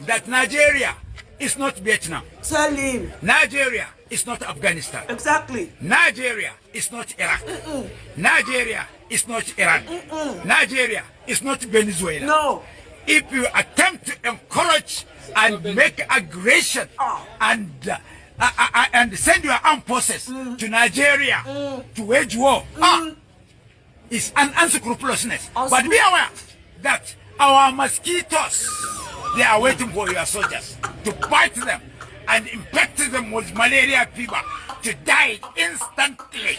that Nigeria is not Vietnam. Tell him. Nigeria is not Afghanistan. Exactly. Nigeria is not Iraq. Nigeria is not Iran. Nigeria is not Venezuela. No. If you attempt to encourage and make aggression and send your armed forces to Nigeria to wage war, it's an unscrupulousness. But be aware that our mosquitoes, they are waiting for your soldiers to bite them and infect them with malaria fever to die instantly.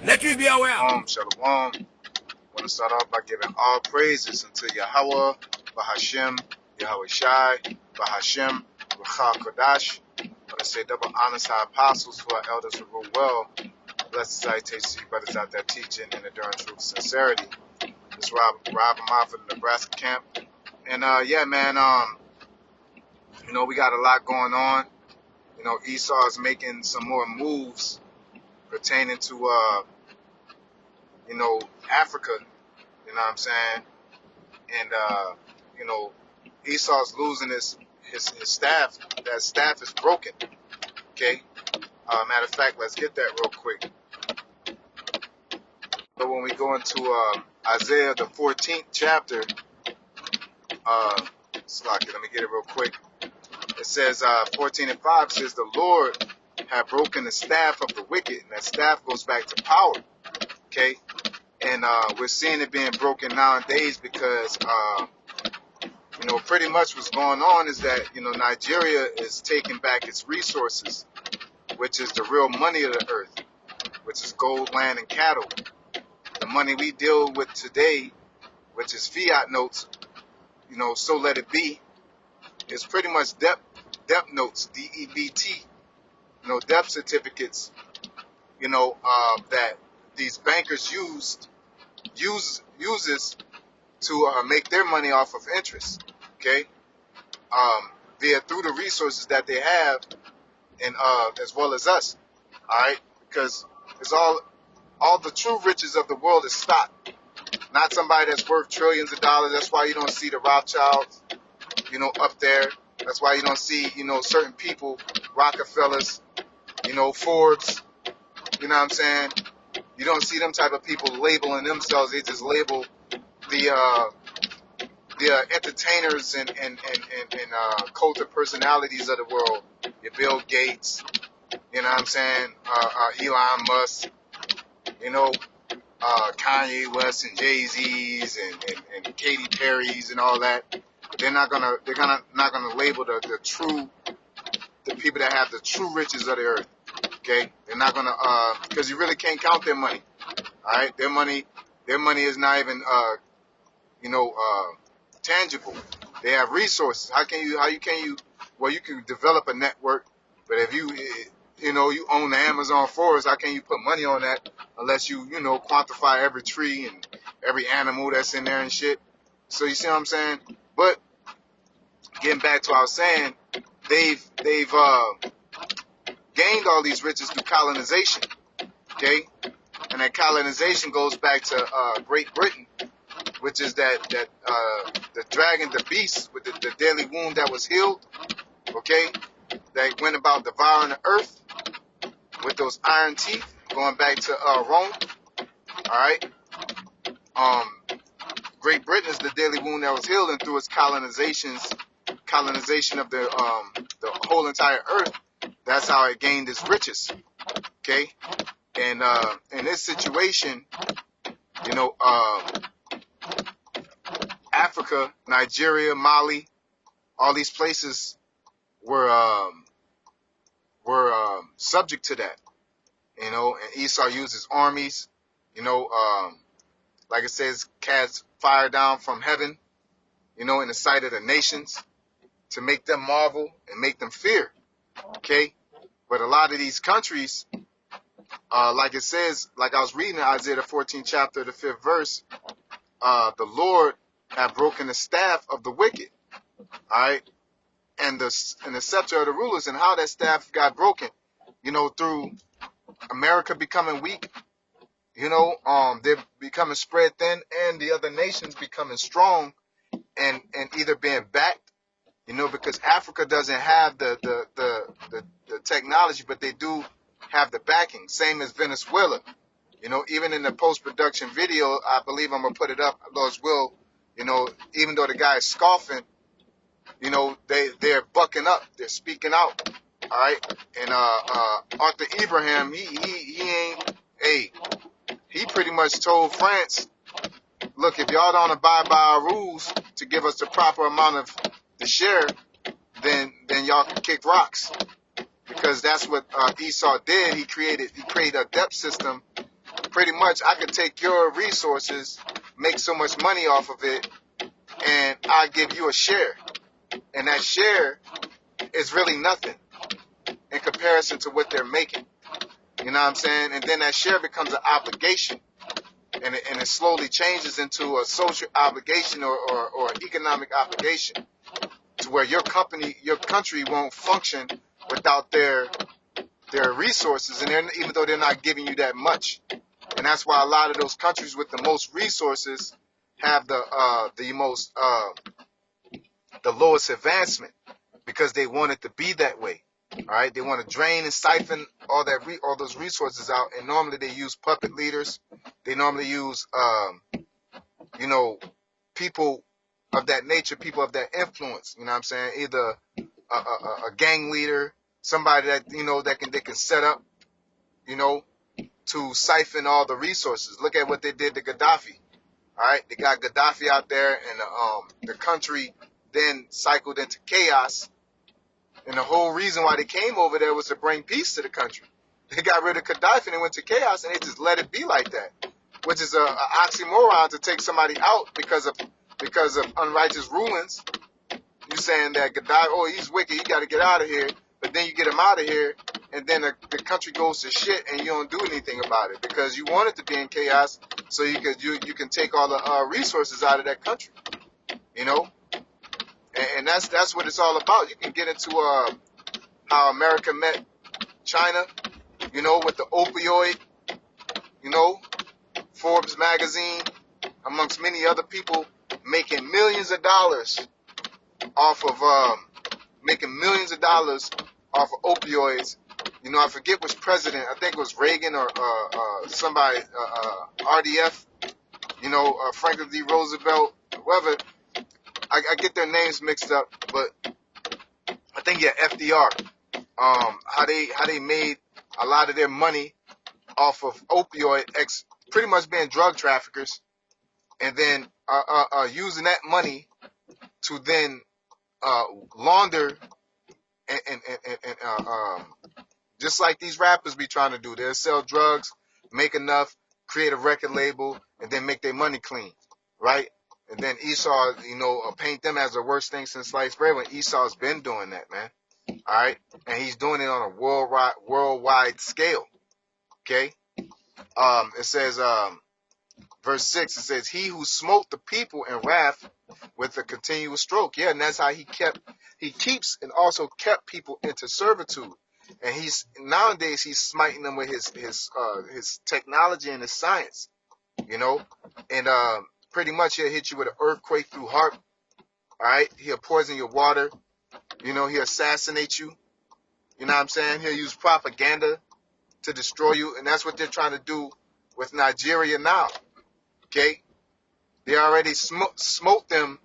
Let you be aware. Shalom. I want to start off by giving all praises unto Yahweh, Bahashem, Yahweh Shai, Bahashem, Rucha Kodash. I want to say double honors to our apostles, to our elders who rule well. Blessed salutations to you brothers out there teaching in enduring truth sincerity. This is Rob Amar for the Nebraska camp. And yeah, man, you know, we got a lot going on. You know, Esau is making some more moves pertaining to you know, Africa, you know what I'm saying? And you know, Esau's losing his staff. That staff is broken. Okay? Matter of fact, let's get that real quick. So when we go into Isaiah the 14th chapter, Slocky, let me get it real quick. It says 14:5 says the Lord had broken the staff of the wicked, and that staff goes back to power. Okay, and we're seeing it being broken nowadays because you know, pretty much what's going on is that, you know, Nigeria is taking back its resources, which is the real money of the earth, which is gold, land, and cattle. The money we deal with today, which is fiat notes, you know, so let it be, is pretty much debt notes, DEBT, you know, debt certificates, you know, that these bankers uses to make their money off of interest, okay, via through the resources that they have, and as well as us, all right, because it's all the true riches of the world is stock, not somebody that's worth trillions of dollars. That's why you don't see the Rothschilds, you know, up there. That's why you don't see, you know, certain people, Rockefellers, you know, Forbes, you know what I'm saying? You don't see them type of people labeling themselves. They just label the entertainers and cult of personalities of the world. Your Bill Gates, you know what I'm saying? Elon Musk, you know, Kanye West and Jay-Z's and Katy Perry's and all that. But they're not gonna label the people that have the true riches of the earth. Okay, they're not gonna because you really can't count their money. All right, their money is not even you know, tangible. They have resources. How can you well, you can develop a network, but if you know, you own the Amazon forest, how can you put money on that unless you know, quantify every tree and every animal that's in there and shit? So you see what I'm saying? But getting back to what I was saying, they've gained all these riches through colonization, okay? And that colonization goes back to Great Britain, which is that the dragon, the beast with the deadly wound that was healed, okay? That went about devouring the earth with those iron teeth, going back to Rome, all right? Great Britain is the deadly wound that was healed, and through its colonization of the whole entire earth, that's how it gained its riches, okay? And in this situation, you know, Africa, Nigeria, Mali, all these places were subject to that, you know. And Esau used his armies, you know, like it says, cast fire down from heaven, you know, in the sight of the nations to make them marvel and make them fear, okay? But a lot of these countries, like it says, like I was reading in Isaiah the 14th chapter, the 5th verse, the Lord had broken the staff of the wicked, all right, and the scepter of the rulers. And how that staff got broken, you know, through America becoming weak, you know, they're becoming spread thin, and the other nations becoming strong, and either being backed You know, because Africa doesn't have the technology, but they do have the backing. Same as Venezuela. You know, even in the post-production video, I believe I'm going to put it up, Lord's will, you know, even though the guy is scoffing, you know, they're bucking up. They're speaking out. All right. And Arthur Ibrahim, he ain't, hey, he pretty much told France, look, if y'all don't abide by our rules to give us the proper amount of the share, then y'all can kick rocks. Because that's what Esau did. He created a debt system. Pretty much, I could take your resources, make so much money off of it, and I'll give you a share. And that share is really nothing in comparison to what they're making. You know what I'm saying? And then that share becomes an obligation. And it slowly changes into a social obligation or economic obligation, to where your country won't function without their resources, and even though they're not giving you that much. And that's why a lot of those countries with the most resources have the lowest advancement, because they want it to be that way. All right, they want to drain and siphon all those resources out, and normally they use puppet leaders. They normally use you know, people of that nature, people of that influence. You know what I'm saying? Either a gang leader, somebody that, you know, that they can set up, you know, to siphon all the resources. Look at what they did to Gaddafi. All right, they got Gaddafi out there, and the country then cycled into chaos. And the whole reason why they came over there was to bring peace to the country. They got rid of Gaddafi and they went to chaos, and they just let it be like that, which is a oxymoron to take somebody out because of unrighteous rulings. You saying that Gaddafi, oh, he's wicked, he got to get out of here, but then you get him out of here, and then the country goes to shit, and you don't do anything about it because you want it to be in chaos, so you can take all the resources out of that country, you know, and that's what it's all about. You can get into how America met China, you know, with the opioid, you know, Forbes magazine, amongst many other people, making millions of dollars off of opioids. You know, I forget which president. I think it was Reagan or somebody, RDF. You know, Franklin D. Roosevelt, whoever. I get their names mixed up, but I think FDR. How they made a lot of their money off of opioid, pretty much being drug traffickers, and then using that money to then launder and just like these rappers be trying to do. They'll sell drugs, make enough, create a record label, and then make their money clean, right? And then Esau, you know, paint them as the worst thing since sliced bread, when Esau's been doing that, man. All right? And he's doing it on a worldwide scale, okay? It says, verse 6, it says, he who smote the people in wrath with a continuous stroke. Yeah, and that's how he keeps and also kept people into servitude. And nowadays he's smiting them with his technology and his science, you know, and pretty much he'll hit you with an earthquake through heart. All right, he'll poison your water, you know, he'll assassinate you. You know what I'm saying? He'll use propaganda to destroy you, and that's what they're trying to do with Nigeria now. Okay, they already smote them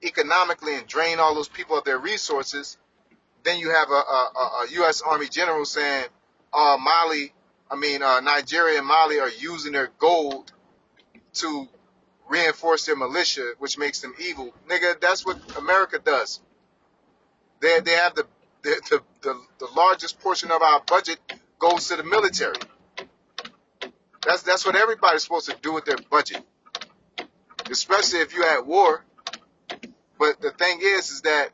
economically and drain all those people of their resources. Then you have a U.S. Army general saying, Nigeria and Mali are using their gold to reinforce their militia, which makes them evil. Nigga, that's what America does. They have the largest portion of our budget goes to the military. That's what everybody's supposed to do with their budget, especially if you're at war. But the thing is that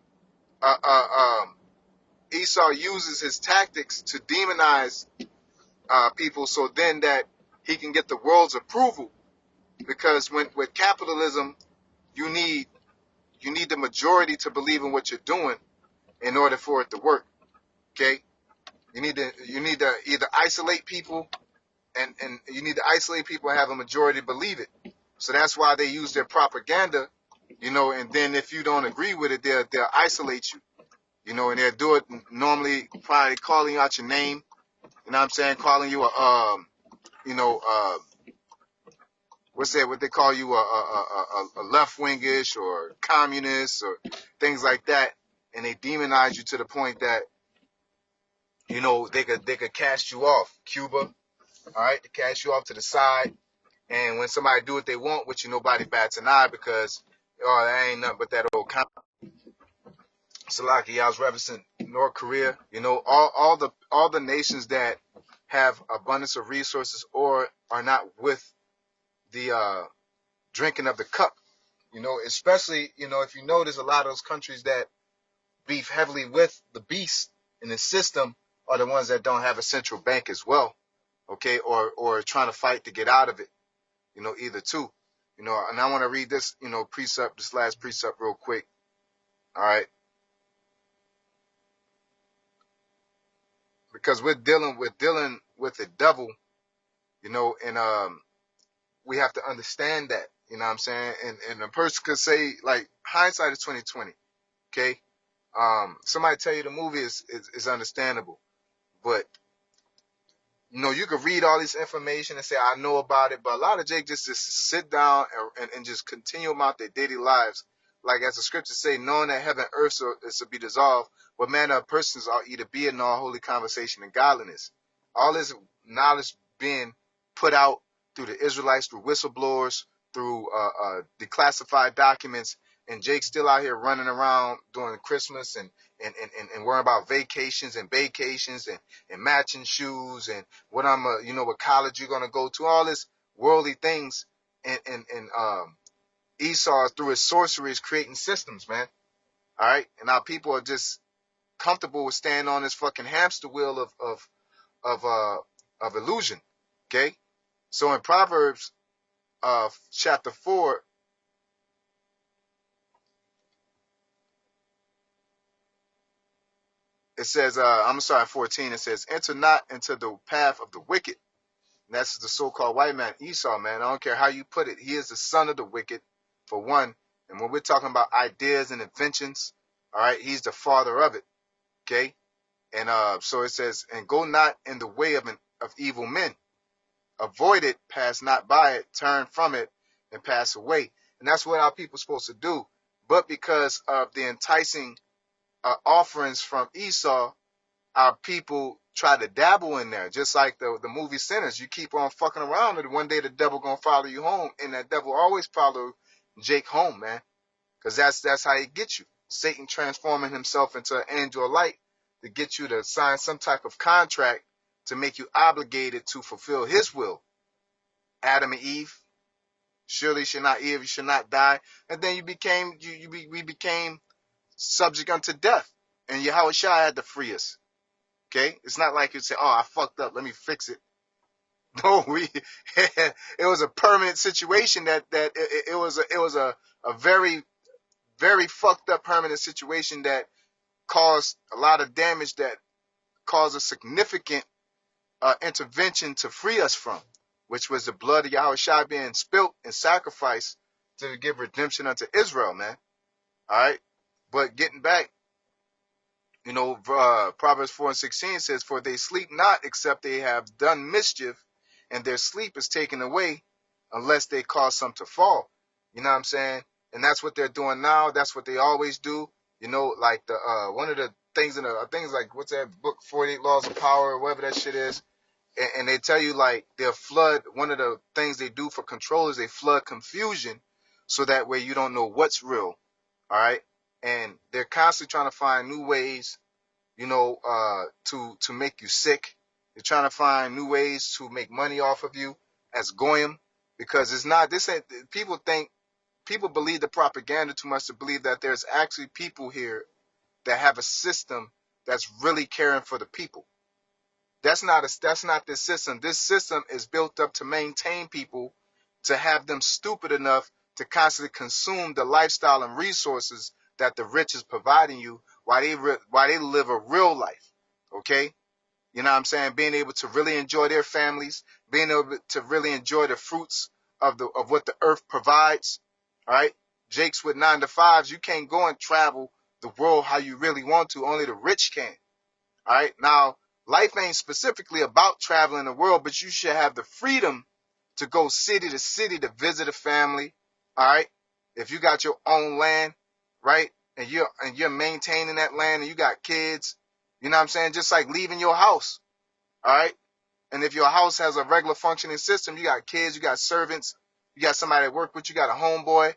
Esau uses his tactics to demonize people, so then that he can get the world's approval. Because with capitalism, you need the majority to believe in what you're doing in order for it to work. Okay, you need to either isolate people, and you need to isolate people and have a majority believe it. So that's why they use their propaganda you know, and then if you don't agree with it, they'll isolate you, you know, and they'll do it normally, probably calling out your name, you know what I'm saying, calling you a, you know, what's that, what they call you, a left-wingish or communist or things like that, and they demonize you to the point that, you know, they could cast you off. Cuba, all right, they cast you off to the side, and when somebody do what they want with you, nobody bats an eye because, oh, that ain't nothing but that old Salaki. I was referencing North Korea. You know, all the nations that have abundance of resources or are not with the drinking of the cup. You know, especially, you know, if you notice, a lot of those countries that beef heavily with the beast in the system are the ones that don't have a central bank as well. Okay, or trying to fight to get out of it. You know, either two. You know, and I want to read this, you know, precept, this last precept real quick. All right. Because we're dealing with the devil, you know, and we have to understand that, you know what I'm saying? And a person could say, like, hindsight is 2020, okay? Somebody tell you the movie is understandable, but you know, you could read all this information and say, I know about it, but a lot of Jake just sit down and just continue about their daily lives. Like as the scriptures say, knowing that heaven and earth is to be dissolved, what manner of persons are either be in all holy conversation and godliness. All this knowledge being put out through the Israelites, through whistleblowers, through declassified documents, and Jake's still out here running around during Christmas and worrying about vacations and vacations and matching shoes and what you know, what college you're gonna go to, all this worldly things, and Esau through his sorcery is creating systems, man. All right, and our people are just comfortable with staying on this fucking hamster wheel of illusion. Okay, so in Proverbs chapter 4, it says, I'm sorry, 14, it says, enter not into the path of the wicked. And that's the so-called white man, Esau, man. I don't care how you put it. He is the son of the wicked, for one. And when we're talking about ideas and inventions, all right, he's the father of it, okay? And so it says, and go not in the way of evil men. Avoid it, pass not by it, turn from it, and pass away. And that's what our people are supposed to do. But because of the enticing offerings from Esau, our people try to dabble in there, just like the movie Sinners. You keep on fucking around, and one day the devil gonna follow you home, and that devil always follow Jake home, man, because that's how he gets you. Satan transforming himself into an angel of light to get you to sign some type of contract to make you obligated to fulfill his will. Adam and Eve, surely you should not eat, you should not die, and then we became subject unto death, and Yahweh Shai had to free us. Okay, it's not like you say, "Oh, I fucked up. Let me fix it." No, it was a permanent situation it was a very very fucked up permanent situation that caused a lot of damage, that caused a significant intervention to free us from, which was the blood of Yahweh Shai being spilt and sacrificed to give redemption unto Israel, man. All right, but getting back. You know, Proverbs 4:16 says, for they sleep not except they have done mischief, and their sleep is taken away unless they cause some to fall. You know what I'm saying? And that's what they're doing now. That's what they always do. You know, like the one of the things things like, what's that book, 48 Laws of Power, or whatever that shit is. And they tell you, like, they'll flood. One of the things they do for control is they flood confusion, so that way you don't know what's real. All right. And they're constantly trying to find new ways, you know, to make you sick. They're trying to find new ways to make money off of you as goyim, because it's not, this ain't, people believe the propaganda too much to believe that there's actually people here that have a system that's really caring for the people. That's not this system. This system is built up to maintain people, to have them stupid enough to constantly consume the lifestyle and resources that the rich is providing you, while they live a real life. Okay, you know what I'm saying? Being able to really enjoy their families, being able to really enjoy the fruits of what the earth provides. All right, Jakes with 9 to 5s, you can't go and travel the world how you really want to. Only the rich can. All right. Now, life ain't specifically about traveling the world, but you should have the freedom to go city to city to visit a family. All right. If you got your own land, right, and you're maintaining that land and you got kids, you know what I'm saying? Just like leaving your house. All right. And if your house has a regular functioning system, you got kids, you got servants, you got somebody at work with you, got a homeboy.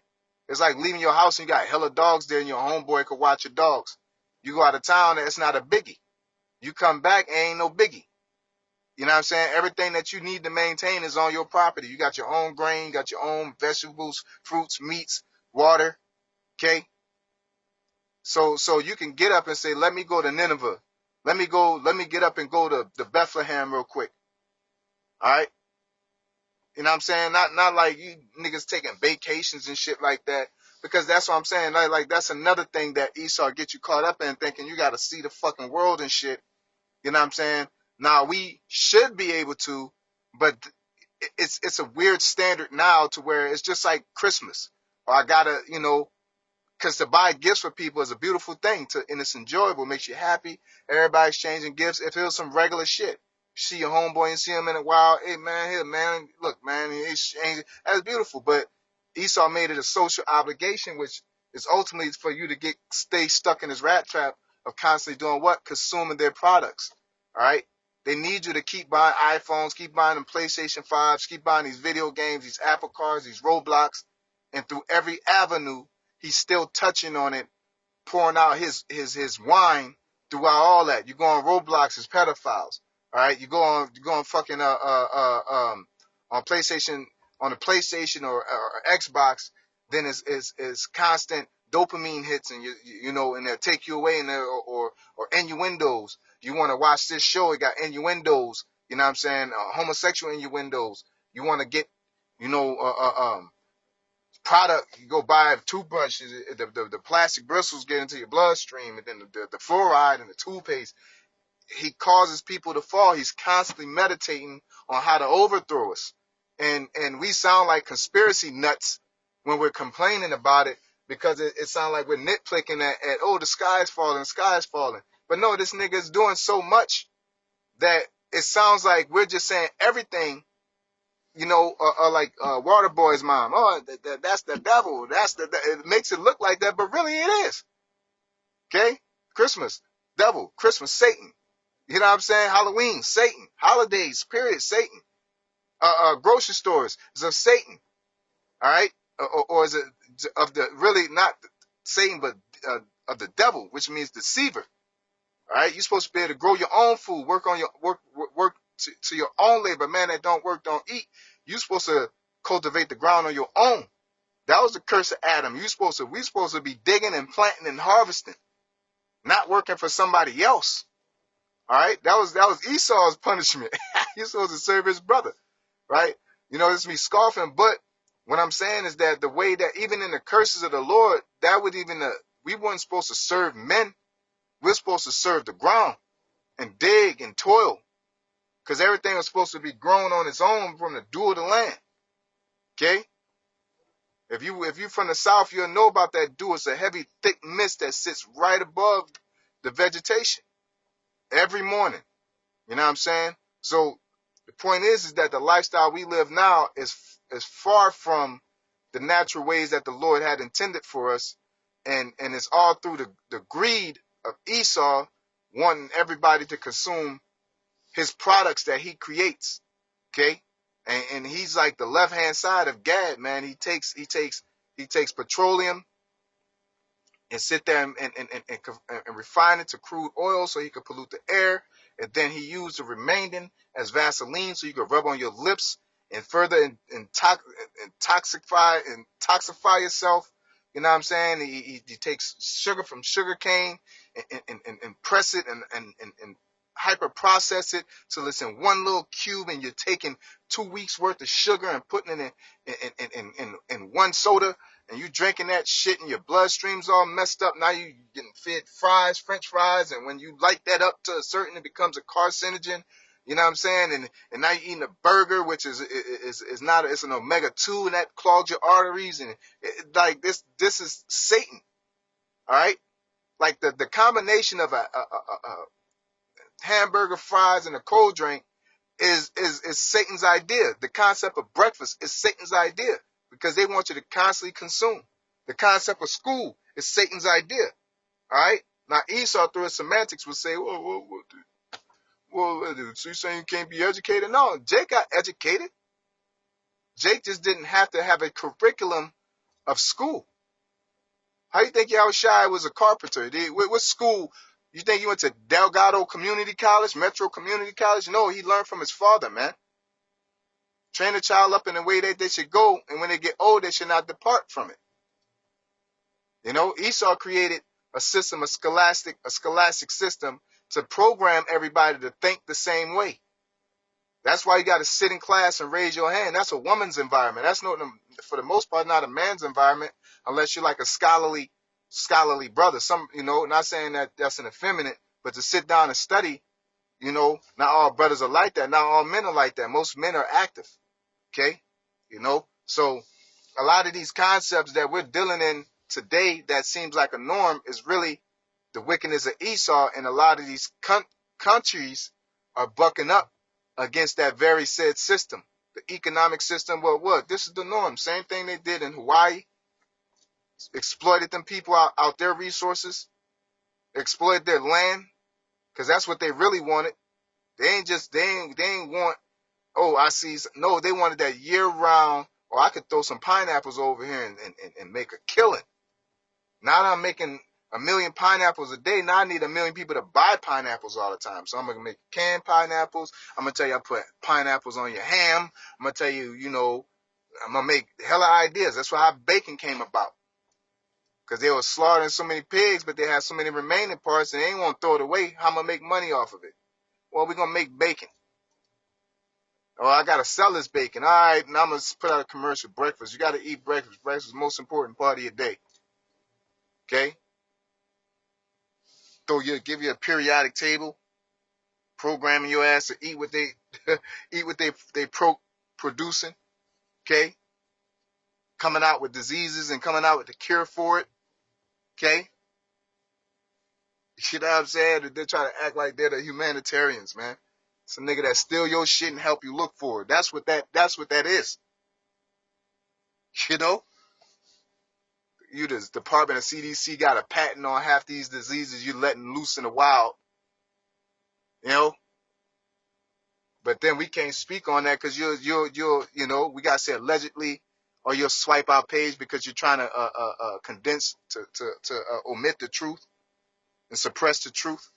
It's like leaving your house and you got hella dogs there and your homeboy could watch your dogs. You go out of town, it's not a biggie. You come back, ain't no biggie. You know what I'm saying? Everything that you need to maintain is on your property. You got your own grain, you got your own vegetables, fruits, meats, water. Okay? So you can get up and say, let me go to Nineveh. Let me get up and go to Bethlehem real quick. All right? You know what I'm saying? Not like you niggas taking vacations and shit like that. Because that's what I'm saying. Like that's another thing that Esau gets you caught up in, thinking you got to see the fucking world and shit. You know what I'm saying? Now, we should be able to, but it's a weird standard now to where it's just like Christmas. Or I got to, because to buy gifts for people is a beautiful thing, and it's enjoyable, makes you happy. Everybody exchanging gifts. If it was some regular shit, you see your homeboy and see him in a while, hey man, here man, look man, he exchanging. That's beautiful. But Esau made it a social obligation, which is ultimately for you to stay stuck in this rat trap of constantly doing what? Consuming their products. All right. They need you to keep buying iPhones, keep buying them PlayStation 5s, keep buying these video games, these Apple cars, these Roblox, and through every avenue, he's still touching on it, pouring out his wine throughout all that. You go on Roblox, it's pedophiles. All right, you go on fucking on PlayStation, on the PlayStation or Xbox, then it's constant dopamine hits, and and they'll take you away, and or innuendos. You want to watch this show, it got innuendos. You know what I'm saying? Homosexual innuendos. You want to get, product, you go buy a toothbrush, the plastic bristles get into your bloodstream, and then the fluoride and the toothpaste. He causes people to fall. He's constantly meditating on how to overthrow us. And we sound like conspiracy nuts when we're complaining about it, because it sounds like we're nitpicking at, oh, the sky's falling. But no, this nigga is doing so much that it sounds like we're just saying everything, like Waterboy's mom. Oh, that's the devil. It makes it look like that, but really it is. Okay? Christmas, devil. Christmas, Satan. You know what I'm saying? Halloween, Satan. Holidays, period, Satan. Grocery stores is of Satan. All right? Or is it of the, really not Satan, but of the devil, which means deceiver. All right? You're supposed to be able to grow your own food, work on your work to your own labor. Man that don't work, don't eat. You're supposed to cultivate the ground on your own. That was the curse of Adam. We're supposed to be digging and planting and harvesting, not working for somebody else. All right, that was Esau's punishment. He's supposed to serve his brother, right? This is me scoffing, but what I'm saying is that the way that even in the curses of the Lord, that would we weren't supposed to serve men. We're supposed to serve the ground and dig and toil, because everything was supposed to be grown on its own from the dew of the land. Okay. If you from the South, you'll know about that dew. It's a heavy, thick mist that sits right above the vegetation every morning. You know what I'm saying? So the point is that the lifestyle we live now is far from the natural ways that the Lord had intended for us. And it's all through the greed of Esau wanting everybody to consume his products that he creates. Okay? And he's like the left-hand side of Gad, man. He takes petroleum and sit there and refine it to crude oil so he could pollute the air. And then he used the remaining as Vaseline so you could rub on your lips and further toxify yourself. You know what I'm saying? He takes sugar from sugar cane and press it and hyper process it till it's in one little cube, and you're taking 2 weeks worth of sugar and putting it in one soda, and you drinking that shit and your bloodstream's all messed up. Now you getting fed french fries, and when you light that up to a certain, it becomes a carcinogen. You know what I'm saying? And now you're eating a burger, which is not, it's an omega-2, and that clogs your arteries. And like this is Satan. All right. Like the combination of a hamburger, fries, and a cold drink is Satan's idea. The concept of breakfast is Satan's idea because they want you to constantly consume. The concept of school is Satan's idea. All right. Now Esau, through his semantics, would say, so you're saying you can't be educated? No, Jake got educated. Jake just didn't have to have a curriculum of school. How you think Yahushua was a carpenter? What school? You think he went to Delgado Community College, Metro Community College? No, he learned from his father, man. Train a child up in the way that they should go, and when they get old, they should not depart from it. You know, Esau created a system, a scholastic system to program everybody to think the same way. That's why you got to sit in class and raise your hand. That's a woman's environment. That's not, for the most part, not a man's environment, unless you're like a scholarly brother. Some, you know, not saying that that's an effeminate, but to sit down and study, you know, not all brothers are like that. Not all men are like that. Most men are active. Okay, you know, so a lot of these concepts that we're dealing in today that seems like a norm is really the wickedness of Esau, and a lot of these countries are bucking up against that very said system. The economic system, well, what? This is the norm. Same thing they did in Hawaii. Exploited them people out their resources. Exploited their land, because that's what they really wanted. They ain't want, oh, I see. No, they wanted that year-round, or I could throw some pineapples over here and make a killing. Now that I'm making 1 million pineapples a day, now I need 1 million people to buy pineapples all the time. So I'm going to make canned pineapples. I'm going to tell you I put pineapples on your ham. I'm going to tell you, you know, I'm going to make hella ideas. That's why how bacon came about. Because they were slaughtering so many pigs, but they had so many remaining parts, and they ain't want to throw it away. How am I going to make money off of it? Well, we're going to make bacon. Oh, I got to sell this bacon. All right, now I'm going to put out a commercial. Breakfast. You got to eat breakfast. Breakfast is the most important part of your day. Okay? Give you a periodic table, programming your ass to eat what they producing. Okay? Coming out with diseases and coming out with the cure for it. Okay? You know what I'm saying? They're trying to act like they're the humanitarians, man. It's a nigga that steal your shit and help you look for it. That's what that is. You know? You, the Department of CDC, got a patent on half these diseases you letting loose in the wild. You know? But then we can't speak on that because you're you know, we gotta say allegedly, or you'll swipe our page because you're trying to condense to omit the truth and suppress the truth.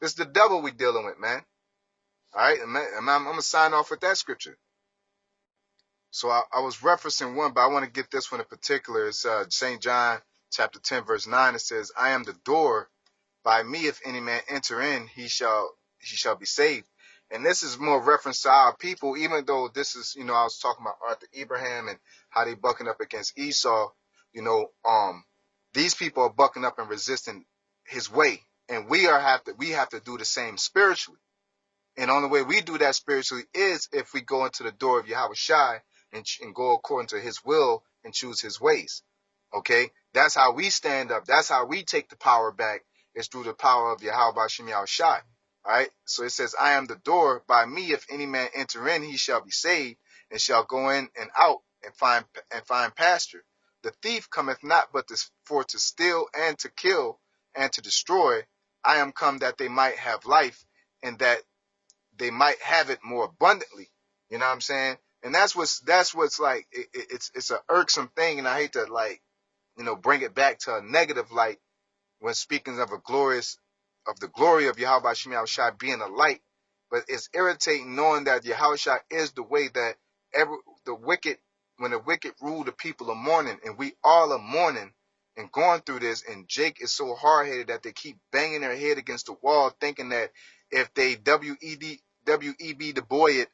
It's the devil we dealing with, man. All right, I'm gonna sign off with that scripture. So I was referencing one, but I want to get this one in particular. It's St. John chapter 10, verse 9. It says, I am the door. By me, if any man enter in, he shall be saved. And this is more reference to our people, even though this is, you know, I was talking about Arthur Abraham and how they bucking up against Esau. You know, these people are bucking up and resisting his way. And we have to do the same spiritually. And the only way we do that spiritually is if we go into the door of Yahweh Shai and go according to his will and choose his ways. Okay? That's how we stand up. That's how we take the power back. It's through the power of Yahweh Hashem Yahweh Shai. All right? So it says, I am the door. By me, if any man enter in, he shall be saved and shall go in and out and find pasture. The thief cometh not but for to steal and to kill and to destroy. I am come that they might have life and that they might have it more abundantly. You know what I'm saying? And that's what's like, it's an irksome thing. And I hate to, like, you know, bring it back to a negative light when speaking of the glory of Yahweh Shem Shai being a light. But it's irritating knowing that Yahweh Shai is the way that when the wicked rule, the people are mourning, and we all are mourning and going through this. And Jake is so hard-headed that they keep banging their head against the wall, thinking that if they WEB the boy it,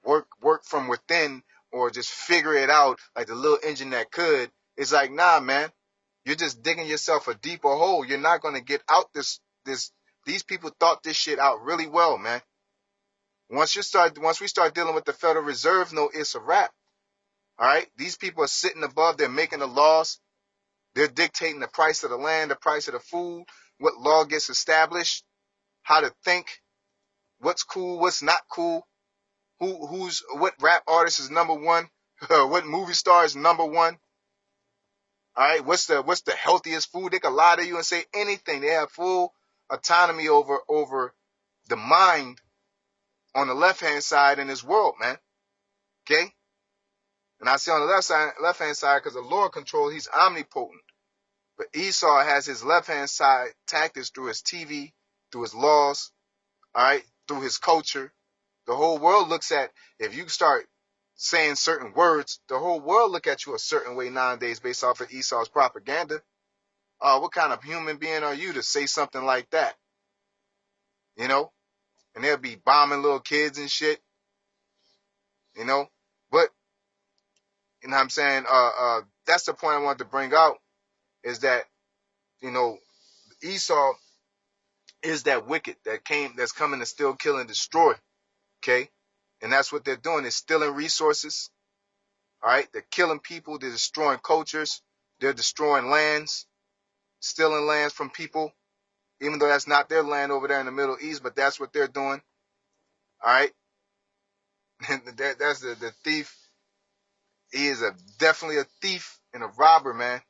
work from within, or just figure it out like the little engine that could, it's like, nah, man, you're just digging yourself a deeper hole. You're not going to get out these people thought this shit out really well, man. Once we start dealing with the Federal Reserve, no, it's a wrap. All right, these people are sitting above. They're making the laws. They're dictating the price of the land, the price of the food, what law gets established, how to think, what's cool, what's not cool, what rap artist is number one, what movie star is number one. All right, what's the healthiest food? They can lie to you and say anything. They have full autonomy over the mind on the left hand side in this world, man. Okay, and I say on the left hand side because the Lord control. He's omnipotent. But Esau has his left hand side tactics through his TV, through his laws, all right, through his culture. The whole world looks at, if you start saying certain words, the whole world look at you a certain way nowadays based off of Esau's propaganda. What kind of human being are you to say something like that? You know? And they'll be bombing little kids and shit. You know? But, you know what I'm saying? That's the point I wanted to bring out, is that, you know, Esau is that wicked that's coming to steal, kill, and destroy. Okay? And that's what they're doing. They're stealing resources. All right? They're killing people. They're destroying cultures. They're destroying lands, stealing lands from people, even though that's not their land over there in the Middle East, but that's what they're doing. All right? That's the thief. He is definitely a thief and a robber, man.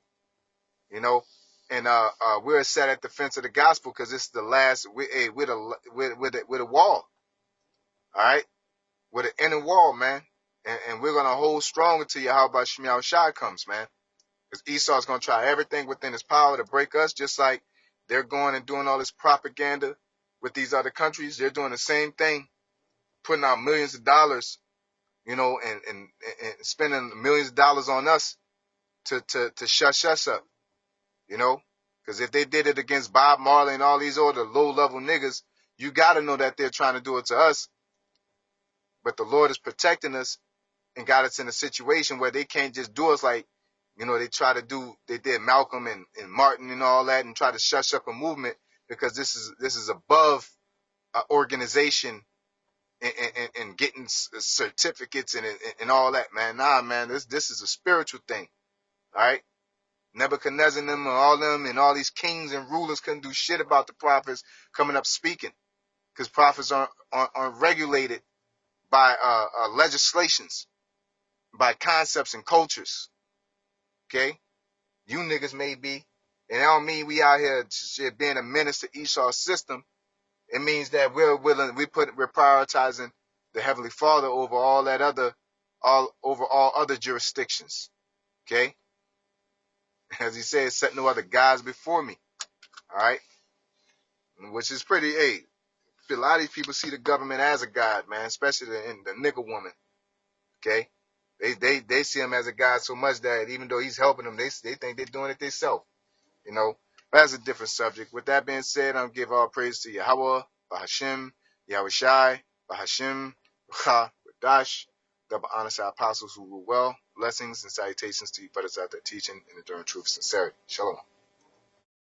You know? And we're set at the fence of the gospel because it's the last, with a wall. All right? With an inner wall, man. And we're going to hold strong until Yahweh Shemiah Shai comes, man. Because Esau's going to try everything within his power to break us, just like they're going and doing all this propaganda with these other countries. They're doing the same thing, putting out millions of dollars, you know, and spending millions of dollars on us to shush us up, you know. Because if they did it against Bob Marley and all these other low-level niggas, you got to know that they're trying to do it to us. But the Lord is protecting us and got us in a situation where they can't just do us like, you know, they did Malcolm and Martin and all that and try to shush up a movement, because this is above organization and getting certificates and all that, man. Nah, man, this is a spiritual thing. All right. Nebuchadnezzar and them and all them and all these kings and rulers couldn't do shit about the prophets coming up speaking, because prophets aren't regulated by legislations, by concepts and cultures. Okay, you niggas may be, and I don't mean we out here shit, being a menace to Esau's system. It means that we're prioritizing the Heavenly Father over over all other jurisdictions. Okay, as he says, set no other gods before me. All right, which is pretty. Hey, a lot of these people see the government as a god, man, especially the nigga woman. Okay, they see him as a god so much that even though he's helping them, they think they're doing it themselves. You know, but that's a different subject. With that being said, I'm give all praise to Yahweh, Bahashim, Yahweh Shai, Bahashim, Dash, double honor to our apostles who rule well. Blessings and salutations to you brothers out there teaching and enduring truth and sincerity. Shalom.